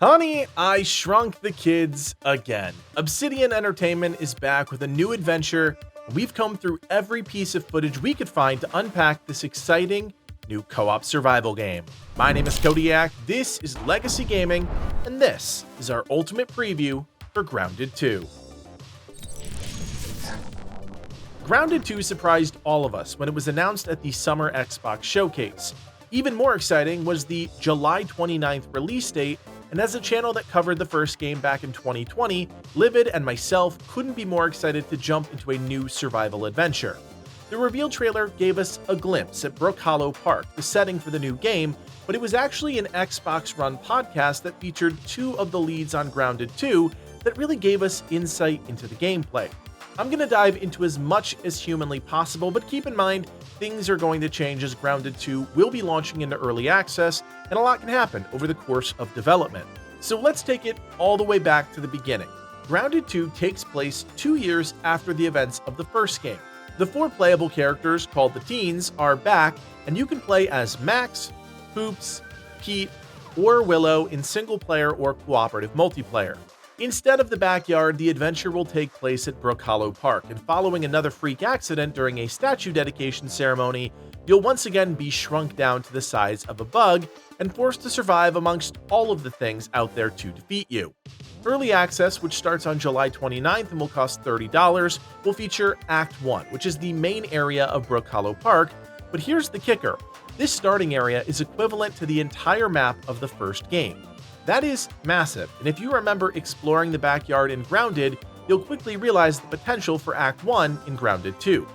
Honey, I Shrunk the Kids again. Obsidian Entertainment is back with a new adventure. We've combed through every piece of footage we could find to unpack this exciting new co-op survival game. My name is Codiak, this is Legacy Gaming, and this is our ultimate preview for Grounded 2. Grounded 2 surprised all of us when it was announced at the Summer Xbox Showcase. Even more exciting was the July 29th release date, and as a channel that covered the first game back in 2020, Livid and myself couldn't be more excited to jump into a new survival adventure. The reveal trailer gave us a glimpse at Brookhollow Park, the setting for the new game, but it was actually an Xbox-run podcast that featured two of the leads on Grounded 2 that really gave us insight into the gameplay. I'm going to dive into as much as humanly possible, but keep in mind, things are going to change as Grounded 2 will be launching into early access, and a lot can happen over the course of development. So let's take it all the way back to the beginning. Grounded 2 takes place 2 years after the events of the first game. The four playable characters, called the Teens, are back, and you can play as Max, Hoops, Pete, or Willow in single-player or cooperative multiplayer. Instead of the backyard, the adventure will take place at Brookhollow Park, and following another freak accident during a statue dedication ceremony, you'll once again be shrunk down to the size of a bug and forced to survive amongst all of the things out there to defeat you. Early access, which starts on July 29th and will cost $30, will feature Act 1, which is the main area of Brookhollow Park, but here's the kicker. This starting area is equivalent to the entire map of the first game. That is massive, and if you remember exploring the backyard in Grounded, you'll quickly realize the potential for Act 1 in Grounded 2.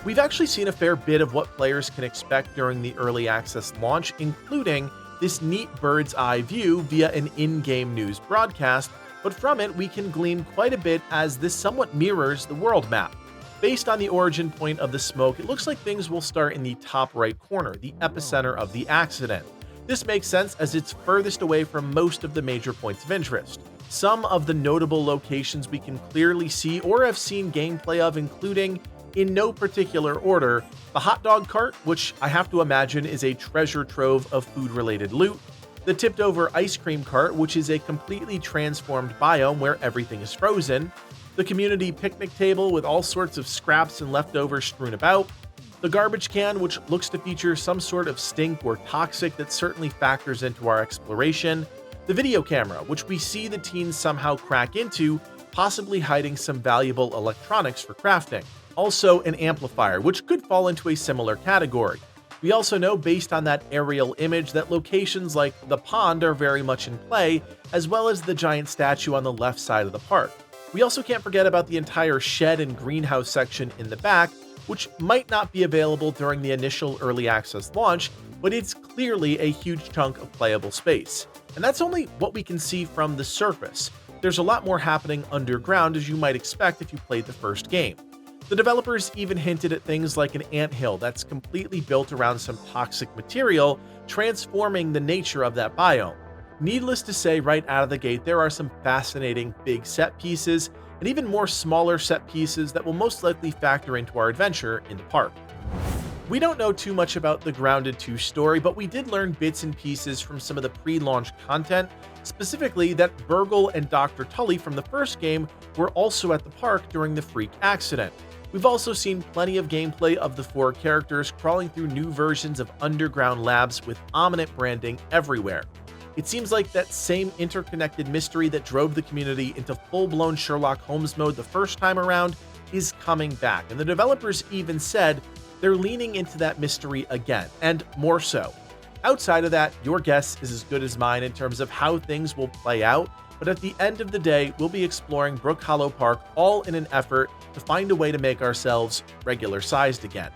We've actually seen a fair bit of what players can expect during the early access launch, including this neat bird's eye view via an in-game news broadcast, but from it we can glean quite a bit as this somewhat mirrors the world map. Based on the origin point of the smoke, it looks like things will start in the top right corner, the epicenter of the accident. This makes sense as it's furthest away from most of the major points of interest. Some of the notable locations we can clearly see or have seen gameplay of, including, in no particular order, the hot dog cart, which I have to imagine is a treasure trove of food-related loot, the tipped-over ice cream cart, which is a completely transformed biome where everything is frozen, the community picnic table with all sorts of scraps and leftovers strewn about, the garbage can, which looks to feature some sort of stink or toxic that certainly factors into our exploration, the video camera, which we see the teens somehow crack into, possibly hiding some valuable electronics for crafting. Also, an amplifier, which could fall into a similar category. We also know, based on that aerial image, that locations like the pond are very much in play, as well as the giant statue on the left side of the park. We also can't forget about the entire shed and greenhouse section in the back, which might not be available during the initial early access launch, but it's clearly a huge chunk of playable space. And that's only what we can see from the surface. There's a lot more happening underground, as you might expect if you played the first game. The developers even hinted at things like an anthill that's completely built around some toxic material, transforming the nature of that biome. Needless to say, right out of the gate, there are some fascinating big set pieces, and even more smaller set pieces that will most likely factor into our adventure in the park. We don't know too much about the Grounded 2 story, but we did learn bits and pieces from some of the pre-launch content, specifically that Burgle and Dr. Tully from the first game were also at the park during the freak accident. We've also seen plenty of gameplay of the four characters crawling through new versions of underground labs with ominous branding everywhere. It seems like that same interconnected mystery that drove the community into full-blown Sherlock Holmes mode the first time around is coming back, and the developers even said they're leaning into that mystery again, and more so. Outside of that, your guess is as good as mine in terms of how things will play out, but at the end of the day, we'll be exploring Brookhollow Park all in an effort to find a way to make ourselves regular-sized again.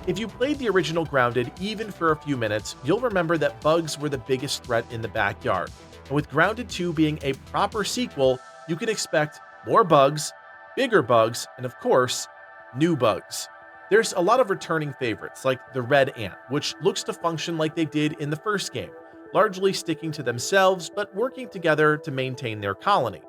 If you played the original Grounded even for a few minutes, you'll remember that bugs were the biggest threat in the backyard. And with Grounded 2 being a proper sequel, you can expect more bugs, bigger bugs, and of course, new bugs. There's a lot of returning favorites, like the red ant, which looks to function like they did in the first game, largely sticking to themselves but working together to maintain their colony.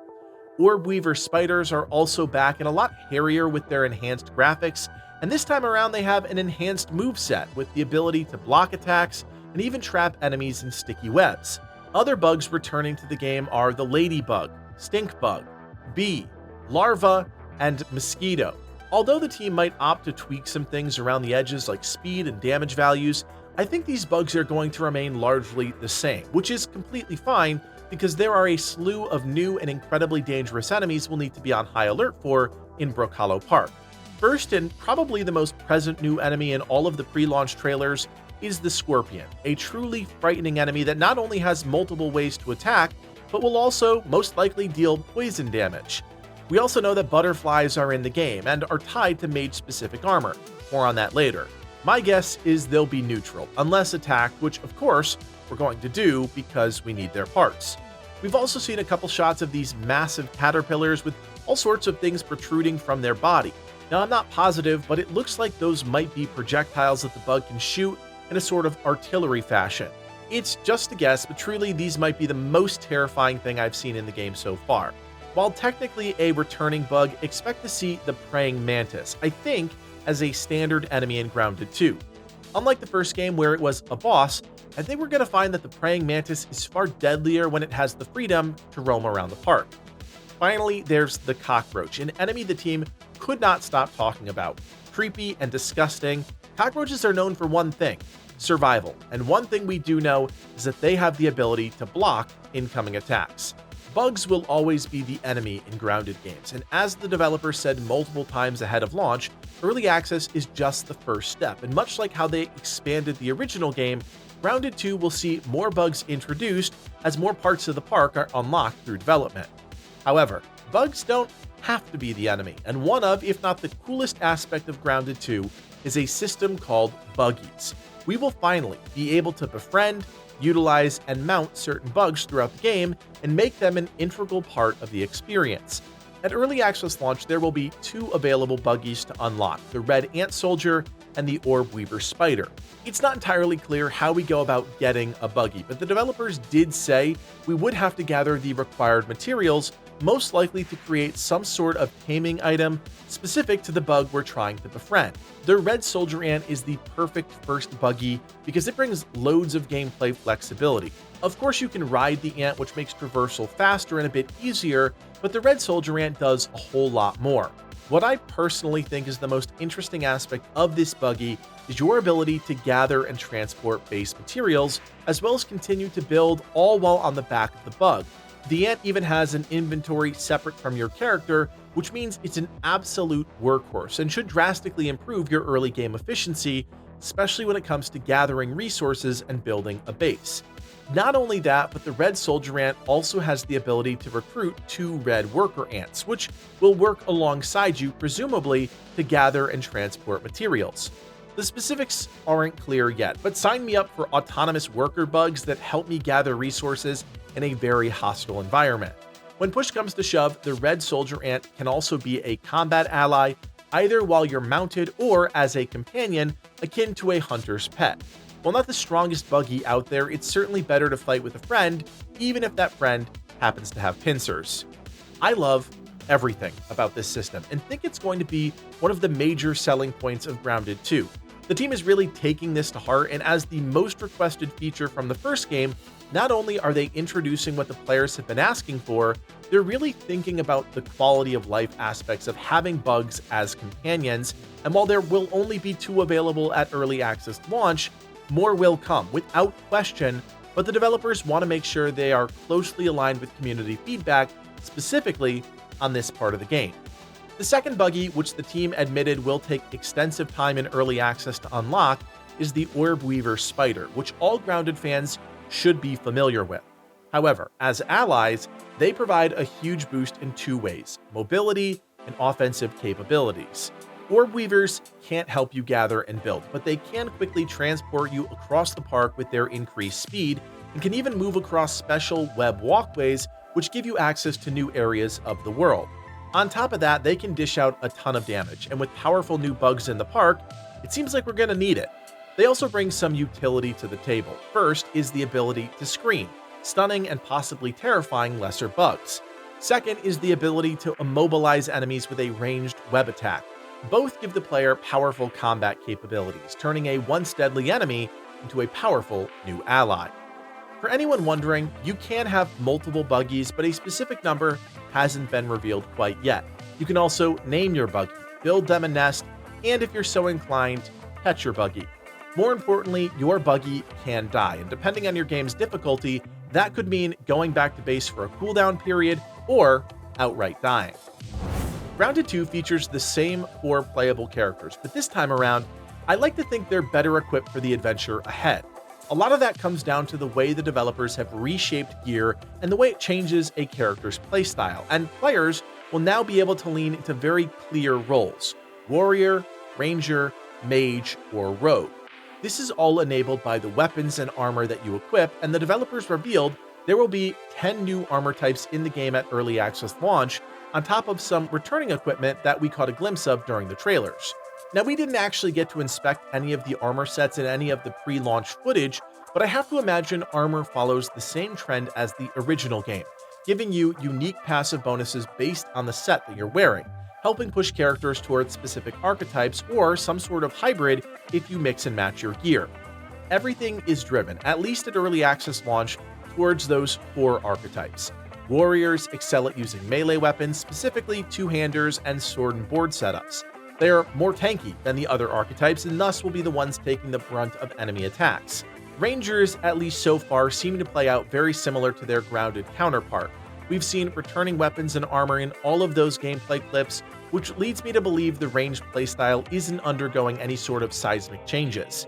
Orbweaver spiders are also back and a lot hairier with their enhanced graphics, and this time around they have an enhanced moveset with the ability to block attacks and even trap enemies in sticky webs. Other bugs returning to the game are the ladybug, stink bug, bee, larva, and mosquito. Although the team might opt to tweak some things around the edges like speed and damage values, I think these bugs are going to remain largely the same, which is completely fine because there are a slew of new and incredibly dangerous enemies we'll need to be on high alert for in Brookhollow Park. First, and probably the most present new enemy in all of the pre-launch trailers, is the Scorpion, a truly frightening enemy that not only has multiple ways to attack, but will also most likely deal poison damage. We also know that butterflies are in the game and are tied to mage-specific armor. More on that later. My guess is they'll be neutral, unless attacked, which of course we're going to do because we need their parts. We've also seen a couple shots of these massive caterpillars with all sorts of things protruding from their body. Now, I'm not positive, but it looks like those might be projectiles that the bug can shoot in a sort of artillery fashion. It's just a guess, but truly these might be the most terrifying thing I've seen in the game so far. While technically a returning bug, expect to see the Praying Mantis, I think, as a standard enemy in Grounded 2. Unlike the first game where it was a boss, I think we're going to find that the Praying Mantis is far deadlier when it has the freedom to roam around the park. Finally, there's the cockroach, an enemy the team could not stop talking about. Creepy and disgusting, cockroaches are known for one thing: survival, and one thing we do know is that they have the ability to block incoming attacks. Bugs will always be the enemy in Grounded games, and as the developer said multiple times ahead of launch, early access is just the first step, and much like how they expanded the original game, Grounded 2 will see more bugs introduced as more parts of the park are unlocked through development. However, bugs don't have to be the enemy, and one of, if not the coolest aspect of Grounded 2 is a system called Buggys. We will finally be able to befriend, utilize, and mount certain bugs throughout the game and make them an integral part of the experience. At early access launch, there will be 2 available Buggys to unlock: the red ant soldier and the Orbweaver spider. It's not entirely clear how we go about getting a Buggy, but the developers did say we would have to gather the required materials, most likely to create some sort of taming item specific to the bug we're trying to befriend. The red soldier ant is the perfect first Buggy because it brings loads of gameplay flexibility. Of course, you can ride the ant, which makes traversal faster and a bit easier, but the red soldier ant does a whole lot more. What I personally think is the most interesting aspect of this Buggy is your ability to gather and transport base materials, as well as continue to build, all while on the back of the bug. The ant even has an inventory separate from your character, which means it's an absolute workhorse and should drastically improve your early game efficiency, especially when it comes to gathering resources and building a base. Not only that, but the red soldier ant also has the ability to recruit 2 red worker ants, which will work alongside you, presumably to gather and transport materials. The specifics aren't clear yet, but sign me up for autonomous worker bugs that help me gather resources in a very hostile environment. When push comes to shove, the red soldier ant can also be a combat ally, either while you're mounted or as a companion, akin to a hunter's pet. While not the strongest Buggy out there, it's certainly better to fight with a friend, even if that friend happens to have pincers. I love everything about this system and think it's going to be one of the major selling points of Grounded 2. The team is really taking this to heart, and as the most requested feature from the first game, not only are they introducing what the players have been asking for, they're really thinking about the quality of life aspects of having bugs as companions, and while there will only be 2 available at early access launch, more will come, without question, but the developers want to make sure they are closely aligned with community feedback, specifically on this part of the game. The second Buggy, which the team admitted will take extensive time in early access to unlock, is the Orbweaver spider, which all Grounded fans should be familiar with. However, as allies, they provide a huge boost in 2 ways: mobility and offensive capabilities. Orbweavers can't help you gather and build, but they can quickly transport you across the park with their increased speed, and can even move across special web walkways which give you access to new areas of the world. On top of that, they can dish out a ton of damage, and with powerful new bugs in the park, it seems like we're going to need it. They also bring some utility to the table. First is the ability to screen, stunning and possibly terrifying lesser bugs. Second is the ability to immobilize enemies with a ranged web attack. Both give the player powerful combat capabilities, turning a once deadly enemy into a powerful new ally. For anyone wondering, you can have multiple buggies, but a specific number hasn't been revealed quite yet. You can also name your buggy, build them a nest, and if you're so inclined, pet your buggy. More importantly, your buggy can die, and depending on your game's difficulty, that could mean going back to base for a cooldown period or outright dying. Grounded 2 features the same 4 playable characters, but this time around, I like to think they're better equipped for the adventure ahead. A lot of that comes down to the way the developers have reshaped gear and the way it changes a character's playstyle, and players will now be able to lean into very clear roles: warrior, ranger, mage, or rogue. This is all enabled by the weapons and armor that you equip, and the developers revealed there will be 10 new armor types in the game at early access launch, on top of some returning equipment that we caught a glimpse of during the trailers. Now, we didn't actually get to inspect any of the armor sets in any of the pre-launch footage, but I have to imagine armor follows the same trend as the original game, giving you unique passive bonuses based on the set that you're wearing, helping push characters towards specific archetypes or some sort of hybrid if you mix and match your gear. Everything is driven, at least at early access launch, towards those 4 archetypes. Warriors excel at using melee weapons, specifically two-handers and sword and board setups. They are more tanky than the other archetypes and thus will be the ones taking the brunt of enemy attacks. Rangers, at least so far, seem to play out very similar to their grounded counterpart. We've seen returning weapons and armor in all of those gameplay clips, which leads me to believe the ranged playstyle isn't undergoing any sort of seismic changes.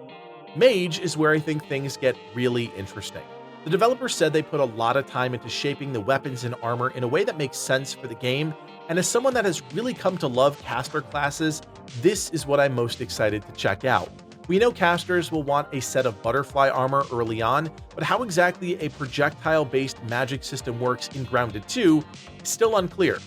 Mage is where I think things get really interesting. The developers said they put a lot of time into shaping the weapons and armor in a way that makes sense for the game, and as someone that has really come to love caster classes, this is what I'm most excited to check out. We know casters will want a set of butterfly armor early on, but how exactly a projectile-based magic system works in Grounded 2 is still unclear.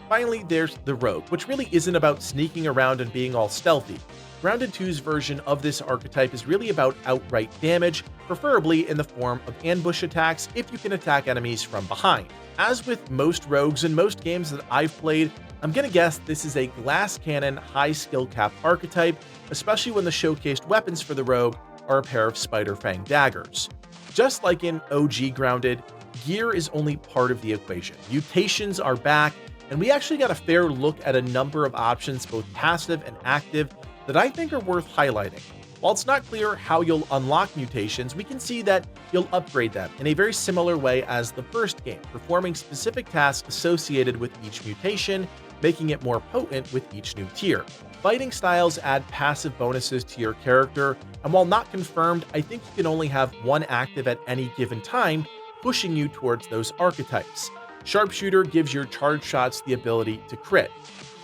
Finally, there's the rogue, which really isn't about sneaking around and being all stealthy. Grounded 2's version of this archetype is really about outright damage, preferably in the form of ambush attacks if you can attack enemies from behind. As with most rogues in most games that I've played, I'm gonna guess this is a glass cannon high skill cap archetype, especially when the showcased weapons for the rogue are a pair of spider fang daggers. Just like in OG Grounded, gear is only part of the equation. Mutations are back, and we actually got a fair look at a number of options, both passive and active, that I think are worth highlighting. While it's not clear how you'll unlock mutations, we can see that you'll upgrade them in a very similar way as the first game, performing specific tasks associated with each mutation, making it more potent with each new tier. Fighting styles add passive bonuses to your character, and while not confirmed, I think you can only have one active at any given time, pushing you towards those archetypes. Sharpshooter gives your charged shots the ability to crit.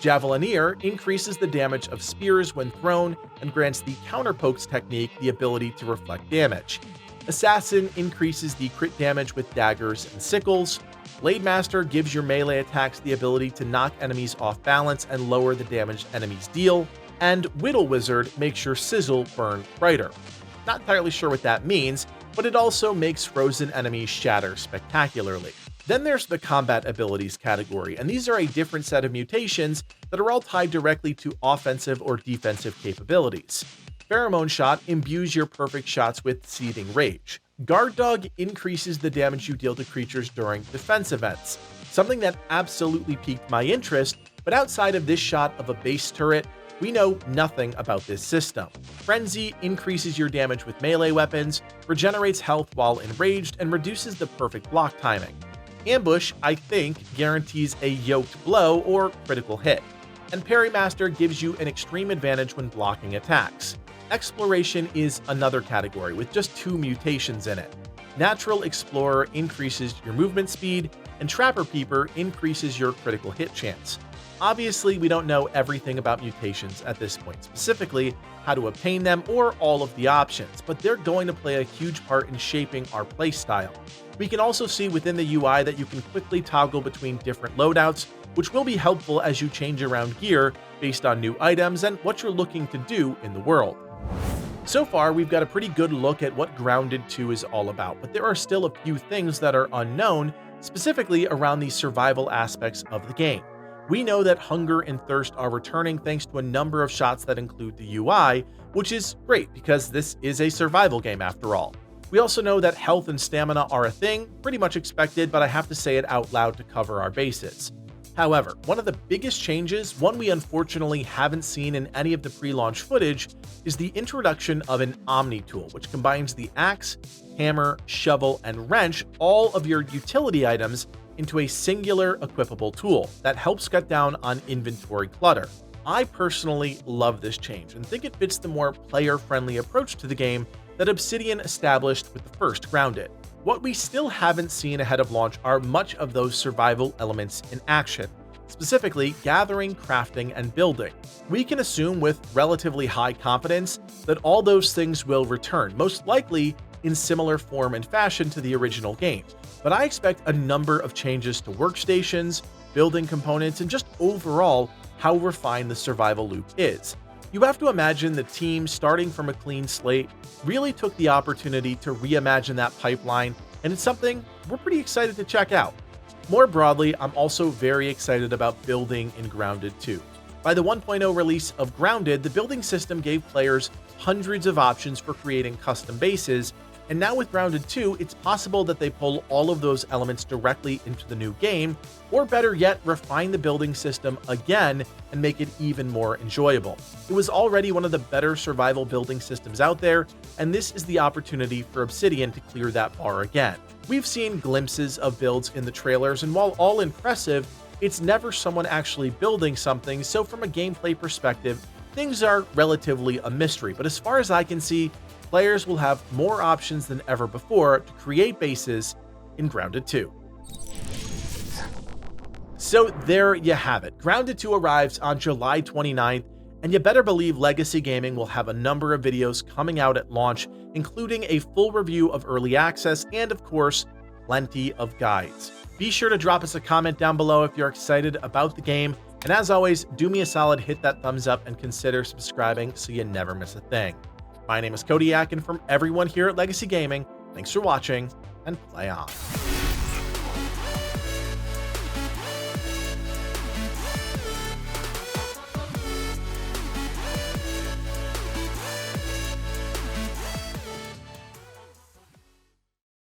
Javelineer increases the damage of spears when thrown and grants the counterpokes technique the ability to reflect damage. Assassin increases the crit damage with daggers and sickles. Blade Master gives your melee attacks the ability to knock enemies off balance and lower the damage enemies deal. And Whittle Wizard makes your sizzle burn brighter. Not entirely sure what that means, but it also makes frozen enemies shatter spectacularly. Then there's the combat abilities category, and these are a different set of mutations that are all tied directly to offensive or defensive capabilities. Pheromone Shot imbues your perfect shots with seething rage. Guard Dog increases the damage you deal to creatures during defense events, something that absolutely piqued my interest, but outside of this shot of a base turret, we know nothing about this system. Frenzy increases your damage with melee weapons, regenerates health while enraged, and reduces the perfect block timing. Ambush, I think, guarantees a yoked blow or critical hit, and Parry Master gives you an extreme advantage when blocking attacks. Exploration is another category with just 2 mutations in it. Natural Explorer increases your movement speed, and Trapper Peeper increases your critical hit chance. Obviously, we don't know everything about mutations at this point, specifically how to obtain them or all of the options, but they're going to play a huge part in shaping our playstyle. We can also see within the UI that you can quickly toggle between different loadouts, which will be helpful as you change around gear based on new items and what you're looking to do in the world. So far, we've got a pretty good look at what Grounded 2 is all about, but there are still a few things that are unknown, specifically around the survival aspects of the game. We know that hunger and thirst are returning thanks to a number of shots that include the UI, which is great because this is a survival game after all. We also know that health and stamina are a thing, pretty much expected, but I have to say it out loud to cover our bases. However, one of the biggest changes, one we unfortunately haven't seen in any of the pre-launch footage, is the introduction of an Omni tool, which combines the axe, hammer, shovel, and wrench, all of your utility items, into a singular equipable tool that helps cut down on inventory clutter. I personally love this change and think it fits the more player-friendly approach to the game that Obsidian established with the first Grounded. What we still haven't seen ahead of launch are much of those survival elements in action, specifically gathering, crafting, and building. We can assume with relatively high confidence that all those things will return, most likely in similar form and fashion to the original game, but I expect a number of changes to workstations, building components, and just overall how refined the survival loop is. You have to imagine the team, starting from a clean slate, really took the opportunity to reimagine that pipeline, and it's something we're pretty excited to check out. More broadly, I'm also very excited about building in Grounded 2. By the 1.0 release of Grounded, the building system gave players hundreds of options for creating custom bases, and now with Grounded 2, it's possible that they pull all of those elements directly into the new game, or better yet, refine the building system again and make it even more enjoyable. It was already one of the better survival building systems out there, and this is the opportunity for Obsidian to clear that bar again. We've seen glimpses of builds in the trailers, and while all impressive, it's never someone actually building something, so from a gameplay perspective, things are relatively a mystery, but as far as I can see, players will have more options than ever before to create bases in Grounded 2. So there you have it. Grounded 2 arrives on July 29th, and you better believe Legacy Gaming will have a number of videos coming out at launch, including a full review of early access and, of course, plenty of guides. Be sure to drop us a comment down below if you're excited about the game, and as always, do me a solid, hit that thumbs up and consider subscribing so you never miss a thing. My name is Codiak, and from everyone here at Legacy Gaming, thanks for watching, and play on.